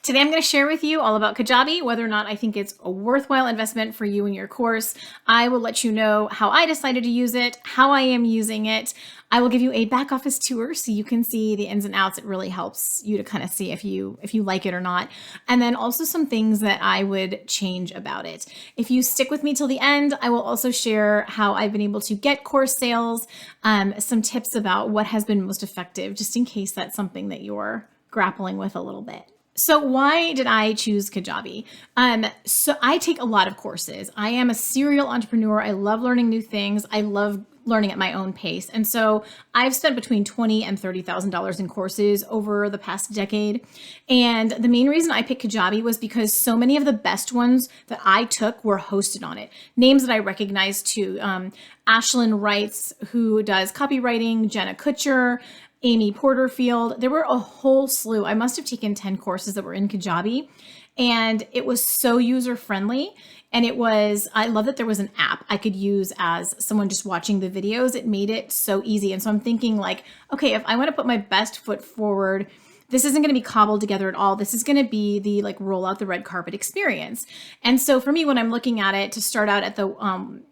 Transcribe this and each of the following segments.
Today I'm going to share with you all about Kajabi, whether or not I think it's a worthwhile investment for you and your course. I will let you know how I decided to use it, how I am using it. I will give you a back office tour so you can see the ins and outs. It really helps you to kind of see if you like it or not. And then also some things that I would change about it. If you stick with me till the end, I will also share how I've been able to get course sales, some tips about what has been most effective, just in case that's something that you're grappling with a little bit. So why did I choose Kajabi? So I take a lot of courses. I am a serial entrepreneur. I love learning new things. I love learning at my own pace. And so I've spent between $20,000 and $30,000 in courses over the past decade. And the main reason I picked Kajabi was because so many of the best ones that I took were hosted on it. Names that I recognize too. Ashlyn Wrights, who does copywriting, Jenna Kutcher, Amy Porterfield. There were a whole slew. I must have taken 10 courses that were in Kajabi, and it was so user-friendly. And I love that there was an app I could use as someone just watching the videos. It made it so easy. And so I'm thinking like, okay, if I want to put my best foot forward, this isn't going to be cobbled together at all. This is going to be the like roll out the red carpet experience. And so for me, when I'm looking at it to start out at the,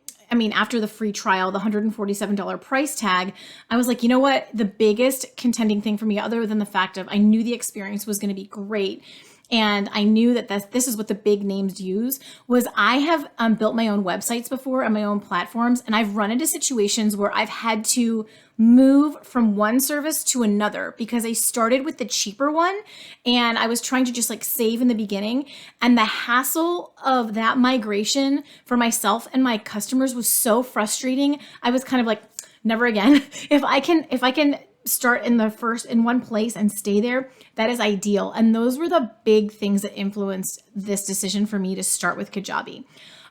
after the free trial, the $147 price tag, I was like, you know what? The biggest contending thing for me, other than the fact of I knew the experience was going to be great, and I knew that this is what the big names use, was I have built my own websites before on my own platforms, and I've run into situations where I've had to move from one service to another because I started with the cheaper one and I was trying to just like save in the beginning, and the hassle of that migration for myself and my customers was so frustrating. I was kind of like, never again. If I can start in one place and stay there, that is ideal. And those were the big things that influenced this decision for me to start with Kajabi.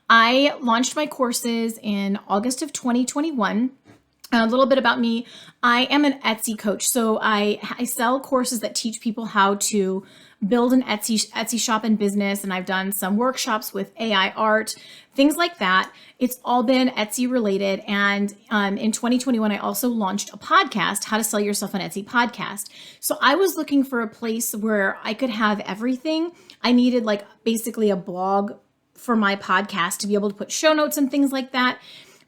I launched my courses in August of 2021. A little bit about me. I am an Etsy coach. So I sell courses that teach people how to build an Etsy shop and business. And I've done some workshops with AI art, things like that. It's all been Etsy related. And in 2021, I also launched a podcast, How to Sell Yourself on Etsy podcast. So I was looking for a place where I could have everything. I needed like basically a blog for my podcast to be able to put show notes and things like that.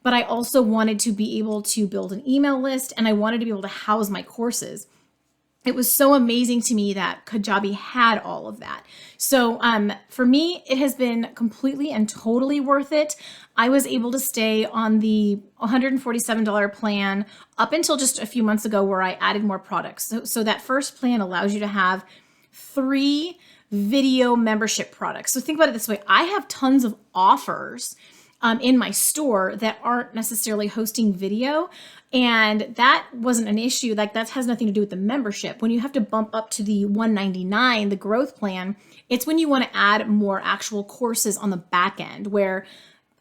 But I also wanted to be able to build an email list, and I wanted to be able to house my courses. It was so amazing to me that Kajabi had all of that. So for me, it has been completely and totally worth it. I was able to stay on the $147 plan up until just a few months ago, where I added more products. So that first plan allows you to have 3 video membership products. So think about it this way. I have tons of offers in my store that aren't necessarily hosting video. And that wasn't an issue. Like that has nothing to do with the membership. When you have to bump up to the $199, the growth plan, it's when you want to add more actual courses on the back end, where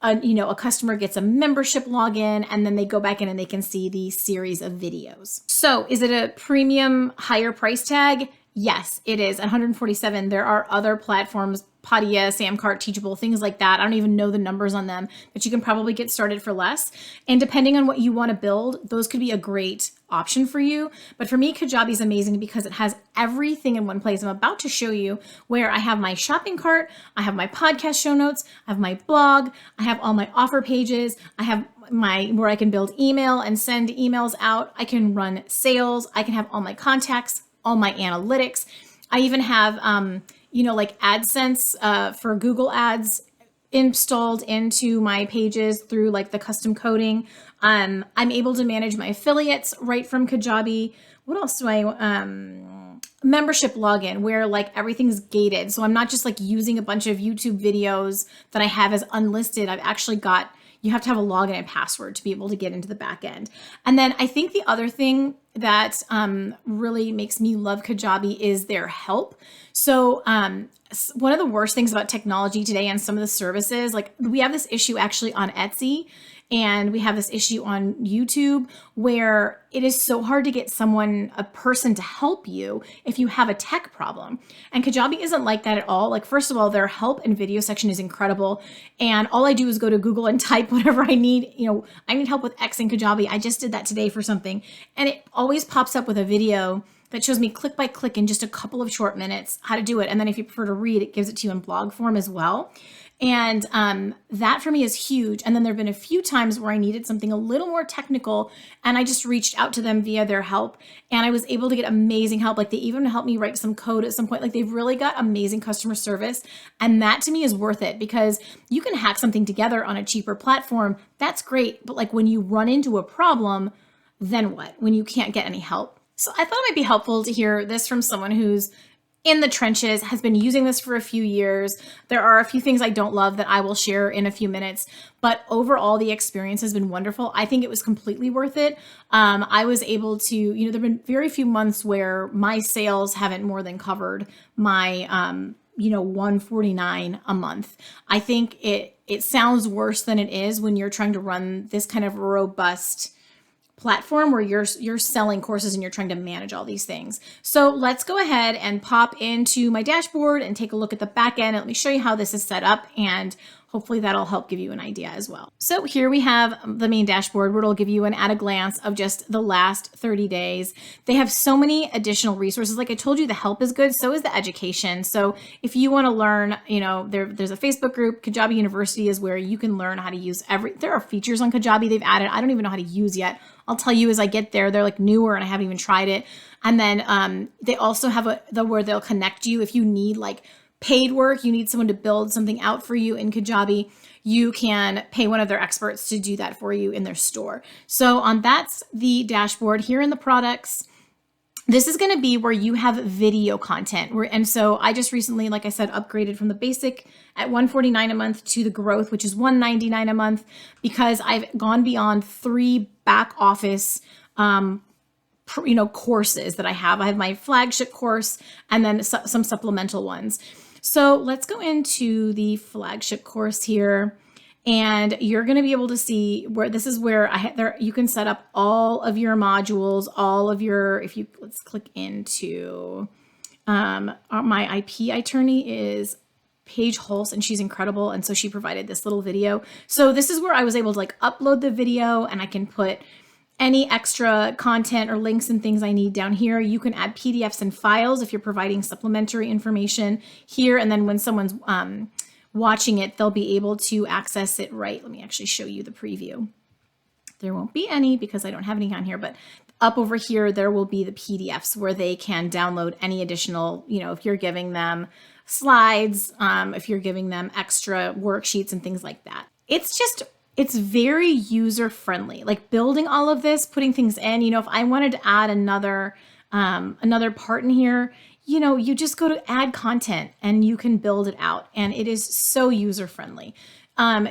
a customer gets a membership login and then they go back in and they can see the series of videos. So is it a premium higher price tag? Yes, it is. At $147, there are other platforms, Padia, Samcart, Teachable, things like that. I don't even know the numbers on them, but you can probably get started for less. And depending on what you want to build, those could be a great option for you. But for me, Kajabi is amazing because it has everything in one place. I'm about to show you where I have my shopping cart, I have my podcast show notes, I have my blog, I have all my offer pages, I have where I can build email and send emails out. I can run sales. I can have all my contacts, all my analytics. I even have, like AdSense for Google Ads installed into my pages through like the custom coding. I'm able to manage my affiliates right from Kajabi. What else do I, membership login, where like everything's gated. So I'm not just like using a bunch of YouTube videos that I have as unlisted. I've actually you have to have a login and password to be able to get into the back end. And then I think the other thing that really makes me love Kajabi is their help. So one of the worst things about technology today and some of the services, like we have this issue actually on Etsy, and we have this issue on YouTube where it is so hard to get a person to help you if you have a tech problem. And Kajabi isn't like that at all. Like, first of all, their help and video section is incredible. And all I do is go to Google and type whatever I need. I need help with X in Kajabi. I just did that today for something. And it always pops up with a video that shows me click by click in just a couple of short minutes how to do it. And then if you prefer to read, it gives it to you in blog form as well. And that for me is huge. And then there have been a few times where I needed something a little more technical, and I just reached out to them via their help, and I was able to get amazing help. Like they even helped me write some code at some point. Like they've really got amazing customer service. And that to me is worth it, because you can hack something together on a cheaper platform. That's great. But like when you run into a problem, then what? When you can't get any help. So I thought it might be helpful to hear this from someone who's in the trenches, has been using this for a few years. There are a few things I don't love that I will share in a few minutes, but overall the experience has been wonderful. I think it was completely worth it. I was able to, there've been very few months where my sales haven't more than covered my, $149 a month. I think it sounds worse than it is when you're trying to run this kind of robust platform where you're selling courses and you're trying to manage all these things. So let's go ahead and pop into my dashboard and take a look at the back end. Let me show you how this is set up, and hopefully that'll help give you an idea as well. So here we have the main dashboard where it'll give you an at a glance of just the last 30 days. They have so many additional resources. Like I told you, the help is good. So is the education. So if you want to learn, there's a Facebook group. Kajabi University is where you can learn how to use there are features on Kajabi they've added. I don't even know how to use yet. I'll tell you as I get there. They're like newer and I haven't even tried it. And then they also have where they'll connect you if you need like paid work, you need someone to build something out for you in Kajabi, you can pay one of their experts to do that for you in their store. So that's the dashboard. Here in the products, this is going to be where you have video content. And so I just recently, like I said, upgraded from the basic at $149 a month to the growth, which is $199 a month, because I've gone beyond 3 back office courses that I have. I have my flagship course and then some supplemental ones. So let's go into the flagship course here, and you're going to be able to see where this is where you can set up all of your modules, let's click into my IP attorney is Paige Hulse, and she's incredible. And so she provided this little video. So this is where I was able to like upload the video, and I can put any extra content or links and things I need down here. You can add PDFs and files if you're providing supplementary information here. And then when someone's watching it, they'll be able to access it right. Let me actually show you the preview. There won't be any because I don't have any on here, but up over here, there will be the PDFs where they can download any additional, if you're giving them slides, if you're giving them extra worksheets and things like that. It's very user friendly, like building all of this, putting things in, if I wanted to add another part in here, you just go to add content and you can build it out, and it is so user friendly.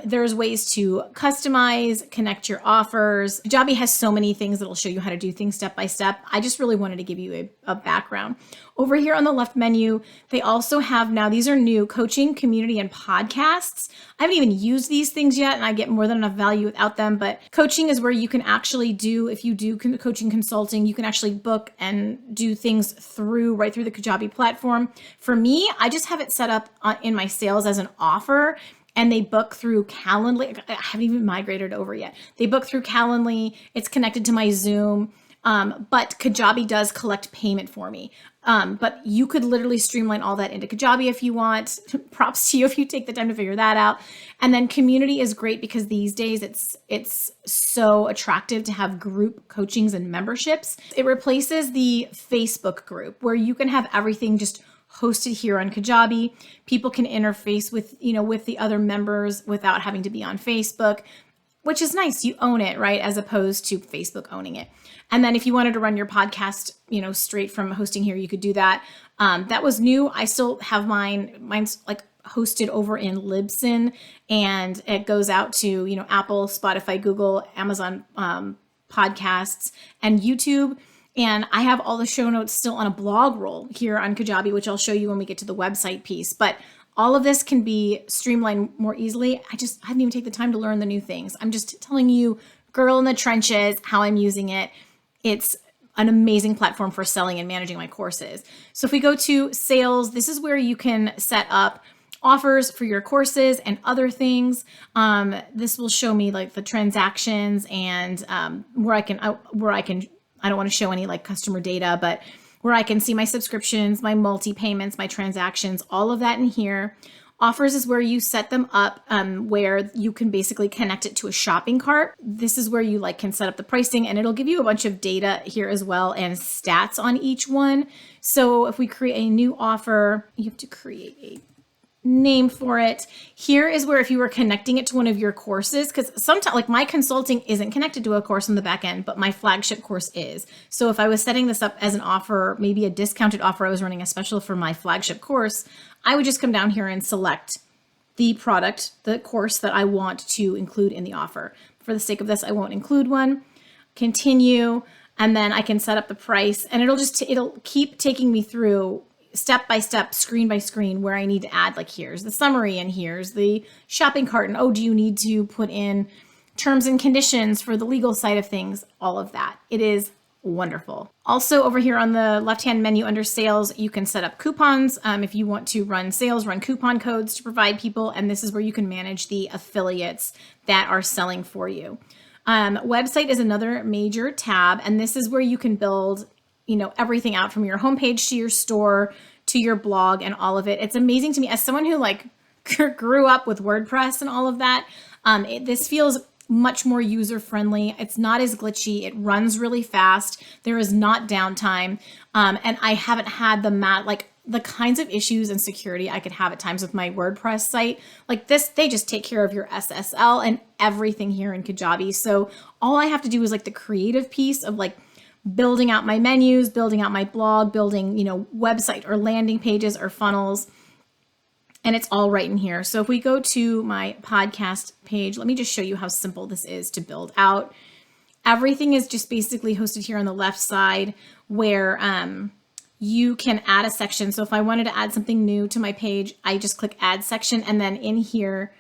There's ways to customize, connect your offers. Kajabi has so many things that'll show you how to do things step by step. I just really wanted to give you a background. Over here on the left menu, they also have now, these are new, coaching, community, and podcasts. I haven't even used these things yet, and I get more than enough value without them, but coaching is where you can actually if you do coaching consulting, you can actually book and do things right through the Kajabi platform. For me, I just have it set up in my sales as an offer, and they book through Calendly. I haven't even migrated over yet. They book through Calendly. It's connected to my Zoom, but Kajabi does collect payment for me. But you could literally streamline all that into Kajabi if you want. Props to you if you take the time to figure that out. And then community is great because these days it's so attractive to have group coachings and memberships. It replaces the Facebook group where you can have everything just hosted here on Kajabi. People can interface with the other members without having to be on Facebook, which is nice. You own it, right? As opposed to Facebook owning it. And then if you wanted to run your podcast, straight from hosting here, you could do that. That was new. I still have mine's like hosted over in Libsyn, and it goes out to, Apple, Spotify, Google, Amazon, podcasts, and YouTube. And I have all the show notes still on a blog roll here on Kajabi, which I'll show you when we get to the website piece. But all of this can be streamlined more easily. I didn't even take the time to learn the new things. I'm just telling you, girl in the trenches, how I'm using it. It's an amazing platform for selling and managing my courses. So if we go to sales, this is where you can set up offers for your courses and other things. This will show me like the transactions and where I can, I don't want to show any like customer data, but where I can see my subscriptions, my multi-payments, my transactions, all of that in here. Offers is where you set them up, where you can basically connect it to a shopping cart. This is where you like can set up the pricing, and it'll give you a bunch of data here as well and stats on each one. So if we create a new offer, you have to create a name for it. Here is where if you were connecting it to one of your courses, because sometimes like my consulting isn't connected to a course on the back end, but my flagship course is. So if I was setting this up as an offer, maybe a discounted offer, I was running a special for my flagship course, I would just come down here and select the product, the course that I want to include in the offer. For the sake of this, I won't include one. Continue, and then I can set up the price, and it'll keep taking me through step by step, screen by screen, where I need to add, like here's the summary and here's the shopping cart, and oh, do you need to put in terms and conditions for the legal side of things, all of that. It is wonderful. Also over here on the left-hand menu under sales, you can set up coupons. If you want to run sales, run coupon codes to provide people, and this is where you can manage the affiliates that are selling for you. Website is another major tab, and this is where you can build everything out from your homepage to your store to your blog and all of it. It's amazing to me as someone who like grew up with WordPress and all of that. This feels much more user-friendly. It's not as glitchy. It runs really fast. There is not downtime. And I haven't had the kinds of issues and security I could have at times with my WordPress site. Like this, they just take care of your SSL and everything here in Kajabi. So all I have to do is like the creative piece of like building out my menus, building out my blog, building, website or landing pages or funnels. And it's all right in here. So if we go to my podcast page, let me just show you how simple this is to build out. Everything is just basically hosted here on the left side where you can add a section. So if I wanted to add something new to my page, I just click add section. And then in here,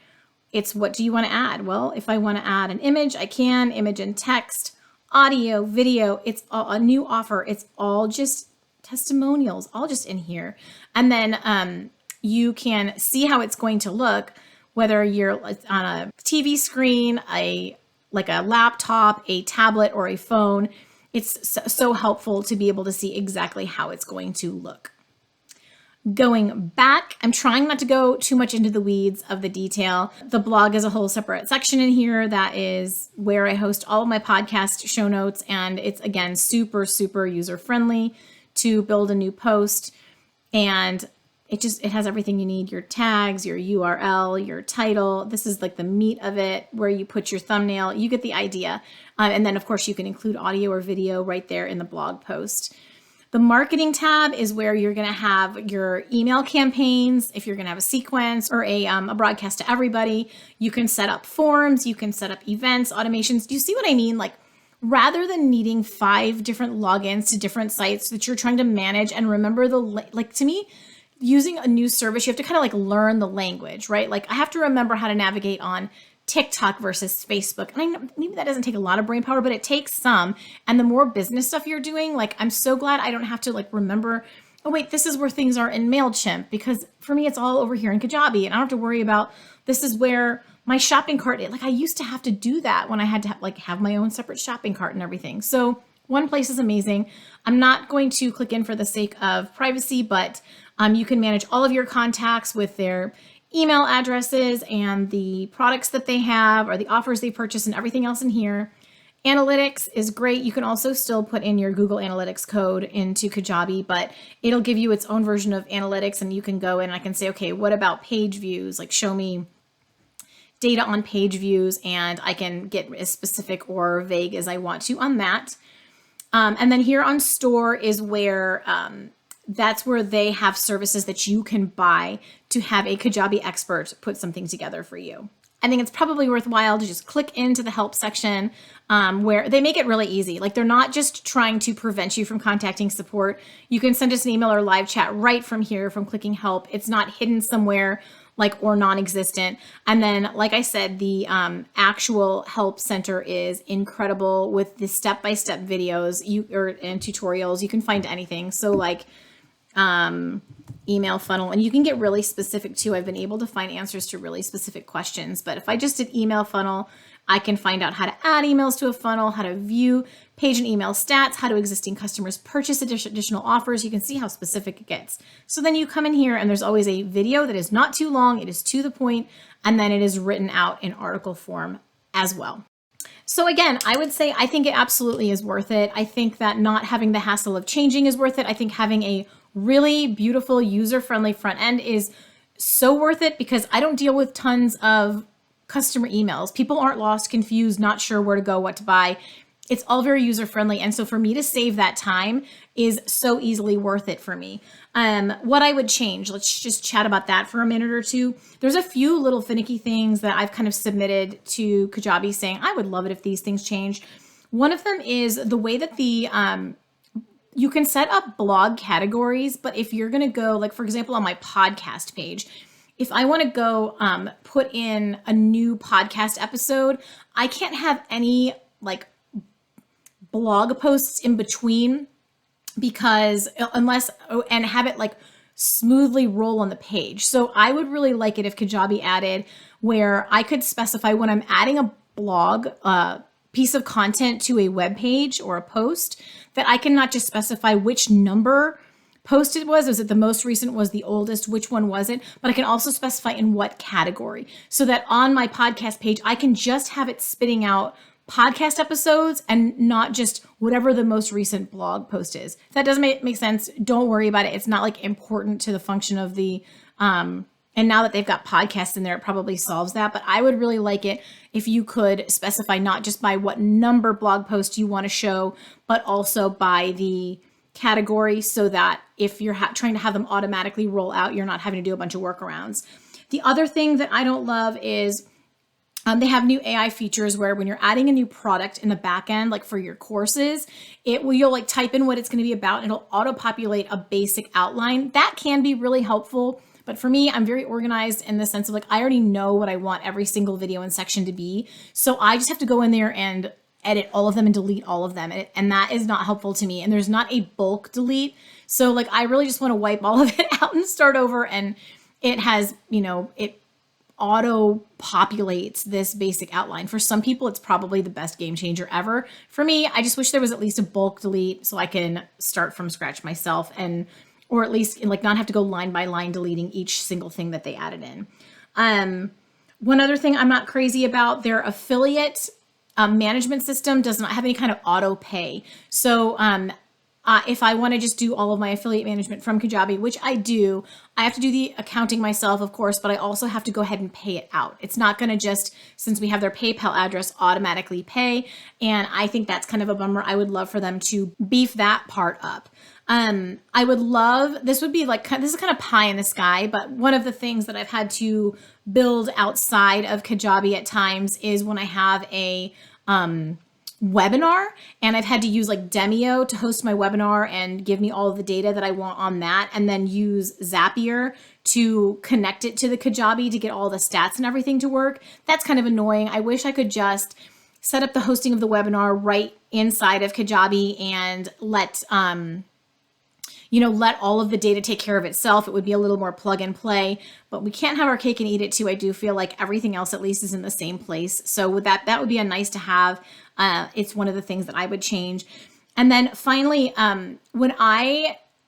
it's what do you want to add? Well, if I want to add an image, I can, image and text, audio, video, it's a new offer. It's all just testimonials, all just in here. And then you can see how it's going to look, whether you're on a TV screen, a laptop, a tablet, or a phone. It's so helpful to be able to see exactly how it's going to look. Going back, I'm trying not to go too much into the weeds of the detail. The blog is a whole separate section in here. That is where I host all of my podcast show notes. And it's, again, super, super user-friendly to build a new post. And it has everything you need, your tags, your URL, your title. This is like the meat of it, where you put your thumbnail. You get the idea. And then, of course, you can include audio or video right there in the blog post. The marketing tab is where you're going to have your email campaigns. If you're going to have a sequence or a broadcast to everybody, you can set up forms, you can set up events, automations. Do you see what I mean? Like, rather than needing 5 different logins to different sites that you're trying to manage and remember to me, using a new service, you have to kind of like learn the language, right? Like I have to remember how to navigate on TikTok versus Facebook. And I know maybe that doesn't take a lot of brain power, but it takes some. And the more business stuff you're doing, like I'm so glad I don't have to like remember, oh wait, this is where things are in MailChimp, because for me, it's all over here in Kajabi, and I don't have to worry about this is where my shopping cart is. Like I used to have to do that when I had to have my own separate shopping cart and everything. So one place is amazing. I'm not going to click in for the sake of privacy, but you can manage all of your contacts with their email addresses and the products that they have or the offers they purchase and everything else in here. Analytics is great. You can also still put in your Google Analytics code into Kajabi, but it'll give you its own version of analytics, and you can go in and I can say, okay, what about page views? Like show me data on page views, and I can get as specific or vague as I want to on that. And then here on store is where that's where they have services that you can buy to have a Kajabi expert put something together for you. I think it's probably worthwhile to just click into the help section where they make it really easy. Like they're not just trying to prevent you from contacting support. You can send us an email or live chat right from here from clicking help. It's not hidden somewhere or non-existent. And then, like I said, the actual help center is incredible with the step-by-step videos and tutorials. You can find anything. So email funnel, and you can get really specific too. I've been able to find answers to really specific questions, but if I just did email funnel, I can find out how to add emails to a funnel, how to view page and email stats, how do existing customers purchase additional offers. You can see how specific it gets. So then you come in here and there's always a video that is not too long, it is to the point, and then it is written out in article form as well. So again, I would say I think it absolutely is worth it. I think that not having the hassle of changing is worth it. I think having a really beautiful, user-friendly front end is so worth it because I don't deal with tons of customer emails. People aren't lost, confused, not sure where to go, what to buy. It's all very user-friendly. And so for me to save that time is so easily worth it for me. What I would change, let's just chat about that for a minute or two. There's a few little finicky things that I've kind of submitted to Kajabi saying, I would love it if these things changed. One of them is the way that you can set up blog categories, but if you're going to go, like, for example, on my podcast page, if I want to go put in a new podcast episode, I can't have any like blog posts in between because and have it like smoothly roll on the page. So I would really like it if Kajabi added where I could specify when I'm adding a blog piece of content to a web page or a post that I can not just specify which number post it was it the most recent, was the oldest, which one was it, but I can also specify in what category so that on my podcast page, I can just have it spitting out podcast episodes and not just whatever the most recent blog post is. If that doesn't make sense, don't worry about it. It's not like important to the function of the, and now that they've got podcasts in there, it probably solves that. But I would really like it if you could specify not just by what number blog post you want to show, but also by the category so that if you're trying to have them automatically roll out, you're not having to do a bunch of workarounds. The other thing that I don't love is they have new AI features where when you're adding a new product in the back end, like for your courses, you'll like type in what it's going to be about and it'll auto-populate a basic outline. That can be really helpful. But for me, I'm very organized in the sense of like, I already know what I want every single video and section to be. So I just have to go in there and edit all of them and delete all of them. And that is not helpful to me. And there's not a bulk delete. So like, I really just want to wipe all of it out and start over. And it has, it auto populates this basic outline. For some people, it's probably the best game changer ever. For me, I just wish there was at least a bulk delete so I can start from scratch myself or at least like not have to go line by line deleting each single thing that they added in. One other thing I'm not crazy about, their affiliate management system does not have any kind of auto pay. So if I want to just do all of my affiliate management from Kajabi, which I do, I have to do the accounting myself, of course, but I also have to go ahead and pay it out. It's not going to just, since we have their PayPal address, automatically pay. And I think that's kind of a bummer. I would love for them to beef that part up. I would love, this would be like, this is kind of pie in the sky, but one of the things that I've had to build outside of Kajabi at times is when I have a webinar and I've had to use like Demio to host my webinar and give me all of the data that I want on that, and then use Zapier to connect it to the Kajabi to get all the stats and everything to work. That's kind of annoying. I wish I could just set up the hosting of the webinar right inside of Kajabi and let all of the data take care of itself. It would be a little more plug and play, but we can't have our cake and eat it too. I do feel like everything else at least is in the same place. So with that would be a nice to have. It's one of the things that I would change. And then finally,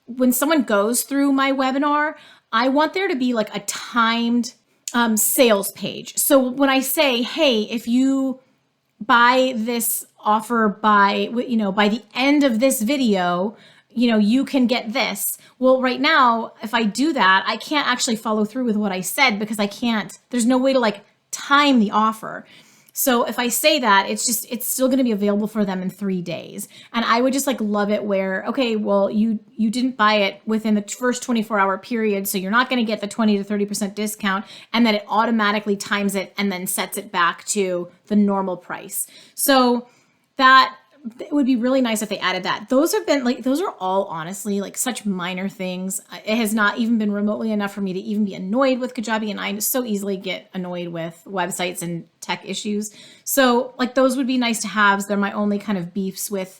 when someone goes through my webinar, I want there to be like a timed sales page. So when I say, hey, if you buy this offer by the end of this video, you can get this. Well, right now, if I do that, I can't actually follow through with what I said because there's no way to like time the offer. So if I say that, it's still going to be available for them in 3 days. And I would just like love it where, okay, well, you didn't buy it within the first 24-hour period, so you're not going to get the 20 to 30% discount, and then it automatically times it and then sets it back to the normal price. So that it would be really nice if they added that. Those are all honestly like such minor things. It has not even been remotely enough for me to even be annoyed with Kajabi, and I so easily get annoyed with websites and tech issues. So like those would be nice to have. They're my only kind of beefs with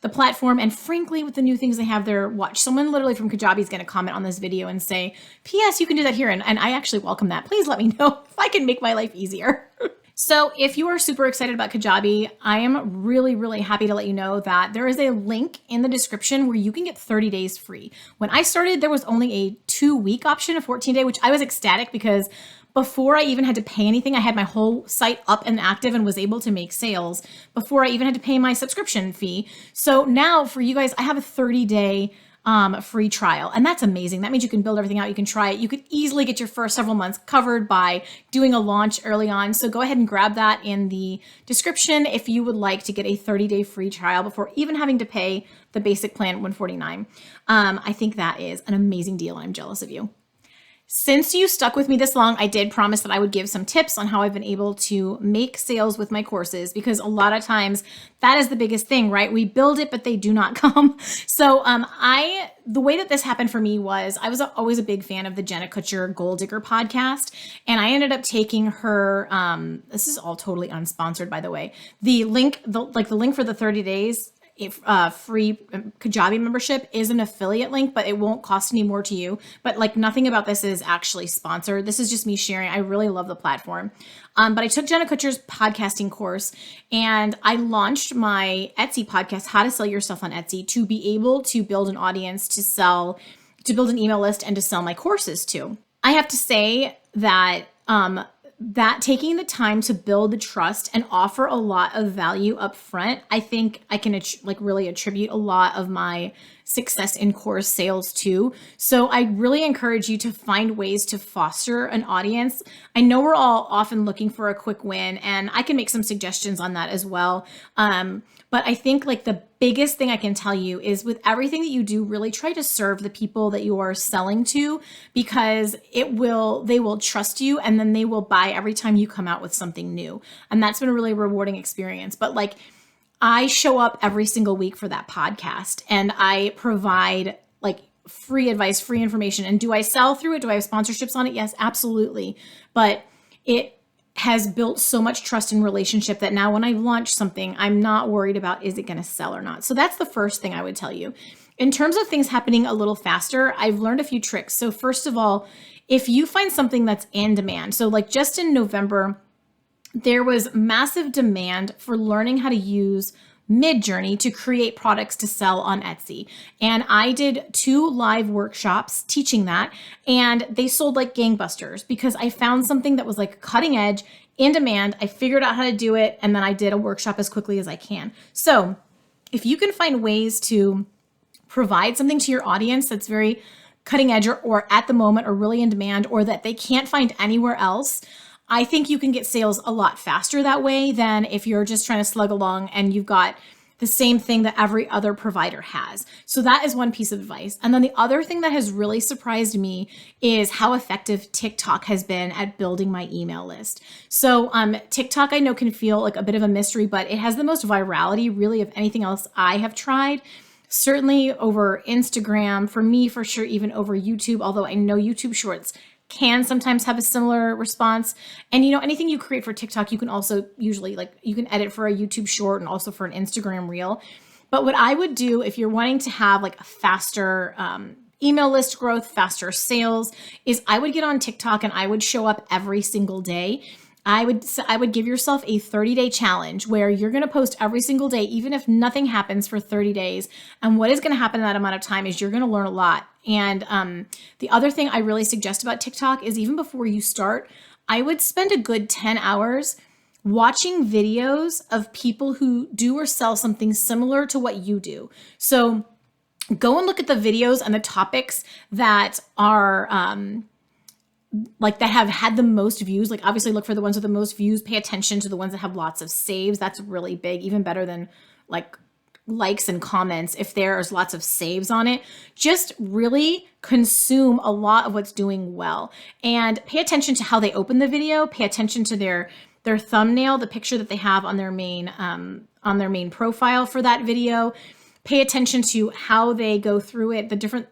the platform. And frankly, with the new things they have there, watch, someone literally from Kajabi is going to comment on this video and say, P.S. you can do that here. And I actually welcome that. Please let me know if I can make my life easier. So if you are super excited about Kajabi, I am really, really happy to let you know that there is a link in the description where you can get 30 days free. When I started, there was only a 2-week option, a 14-day, which I was ecstatic because before I even had to pay anything, I had my whole site up and active and was able to make sales before I even had to pay my subscription fee. So now for you guys, I have a 30-day free trial. And that's amazing. That means you can build everything out. You can try it. You could easily get your first several months covered by doing a launch early on. So go ahead and grab that in the description if you would like to get a 30-day free trial before even having to pay the basic plan $149. I think that is an amazing deal. I'm jealous of you. Since you stuck with me this long, I did promise that I would give some tips on how I've been able to make sales with my courses, because a lot of times that is the biggest thing, right? We build it, but they do not come. So the way that this happened for me was I was always a big fan of the Jenna Kutcher Goal Digger podcast. And I ended up taking her, this is all totally unsponsored, by the way, the link for the 30 days free Kajabi membership is an affiliate link, but it won't cost any more to you. But like nothing about this is actually sponsored. This is just me sharing. I really love the platform. But I took Jenna Kutcher's podcasting course and I launched my Etsy podcast, How to Sell Your Stuff on Etsy, to be able to build an audience to build an email list and to sell my courses to. I have to say that that taking the time to build the trust and offer a lot of value up front, I think I can really attribute a lot of my success in course sales to. So I really encourage you to find ways to foster an audience. I know we're all often looking for a quick win, and I can make some suggestions on that as well. But I think like the biggest thing I can tell you is with everything that you do, really try to serve the people that you are selling to, because they will trust you and then they will buy every time you come out with something new. And that's been a really rewarding experience. But like I show up every single week for that podcast and I provide like free advice, free information. And do I sell through it? Do I have sponsorships on it? Yes, absolutely. But it has built so much trust and relationship that now when I launch something, I'm not worried about, is it going to sell or not? So that's the first thing I would tell you. In terms of things happening a little faster, I've learned a few tricks. So first of all, if you find something that's in demand, so like just in November, there was massive demand for learning how to use Midjourney to create products to sell on Etsy. And I did 2 live workshops teaching that, and they sold like gangbusters because I found something that was like cutting edge, in demand. I figured out how to do it, and then I did a workshop as quickly as I can. So if you can find ways to provide something to your audience that's very cutting edge or at the moment or really in demand, or that they can't find anywhere else, I think you can get sales a lot faster that way than if you're just trying to slug along and you've got the same thing that every other provider has. So that is one piece of advice. And then the other thing that has really surprised me is how effective TikTok has been at building my email list. So TikTok, I know, can feel like a bit of a mystery, but it has the most virality really of anything else I have tried. Certainly over Instagram, for me, for sure, even over YouTube, although I know YouTube Shorts can sometimes have a similar response. And anything you create for TikTok, you can also usually you can edit for a YouTube short and also for an Instagram reel. But what I would do if you're wanting to have like a faster email list growth, faster sales, is I would get on TikTok and I would show up every single day. I would give yourself a 30-day challenge where you're going to post every single day, even if nothing happens for 30 days. And what is going to happen in that amount of time is you're going to learn a lot. And the other thing I really suggest about TikTok is even before you start, I would spend a good 10 hours watching videos of people who do or sell something similar to what you do. So go and look at the videos and the topics that are that have had the most views. Like obviously look for the ones with the most views, pay attention to the ones that have lots of saves. That's really big, even better than likes and comments. If there's lots of saves on it, just really consume a lot of what's doing well and pay attention to how they open the video, pay attention to their thumbnail, the picture that they have on their main profile for that video. Pay attention to how they go through it, the different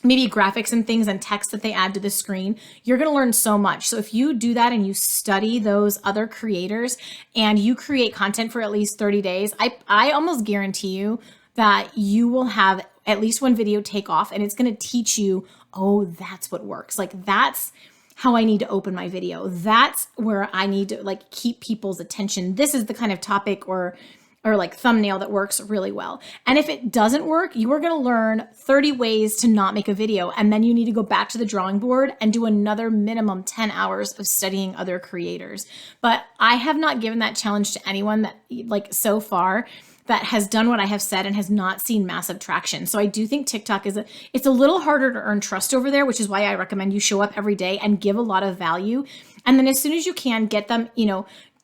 maybe graphics and things and text that they add to the screen. You're going to learn so much. So if you do that and you study those other creators and you create content for at least 30 days, I almost guarantee you that you will have at least one video take off, and it's going to teach you, oh, that's what works. Like that's how I need to open my video. That's where I need to like keep people's attention. This is the kind of topic or like thumbnail that works really well. And if it doesn't work, you are going to learn 30 ways to not make a video. And then you need to go back to the drawing board and do another minimum 10 hours of studying other creators. But I have not given that challenge to anyone that like so far that has done what I have said and has not seen massive traction. So I do think TikTok it's a little harder to earn trust over there, which is why I recommend you show up every day and give a lot of value. And then as soon as you can, get them,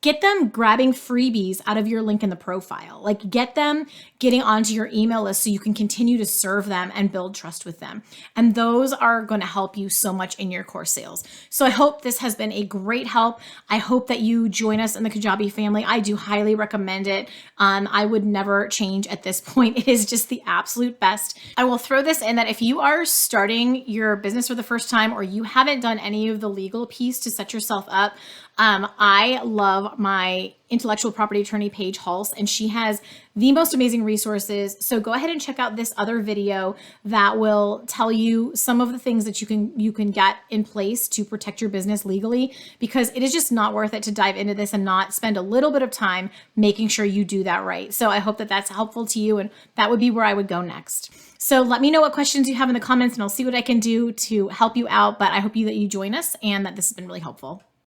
get them grabbing freebies out of your link in the profile. Like get them getting onto your email list so you can continue to serve them and build trust with them. And those are going to help you so much in your course sales. So I hope this has been a great help. I hope that you join us in the Kajabi family. I do highly recommend it. I would never change at this point. It is just the absolute best. I will throw this in that if you are starting your business for the first time or you haven't done any of the legal piece to set yourself up, I love my intellectual property attorney, Paige Hulse, and she has the most amazing resources. So go ahead and check out this other video that will tell you some of the things that you can get in place to protect your business legally, because it is just not worth it to dive into this and not spend a little bit of time making sure you do that right. So I hope that that's helpful to you, and that would be where I would go next. So let me know what questions you have in the comments and I'll see what I can do to help you out. But I hope that you join us and that this has been really helpful.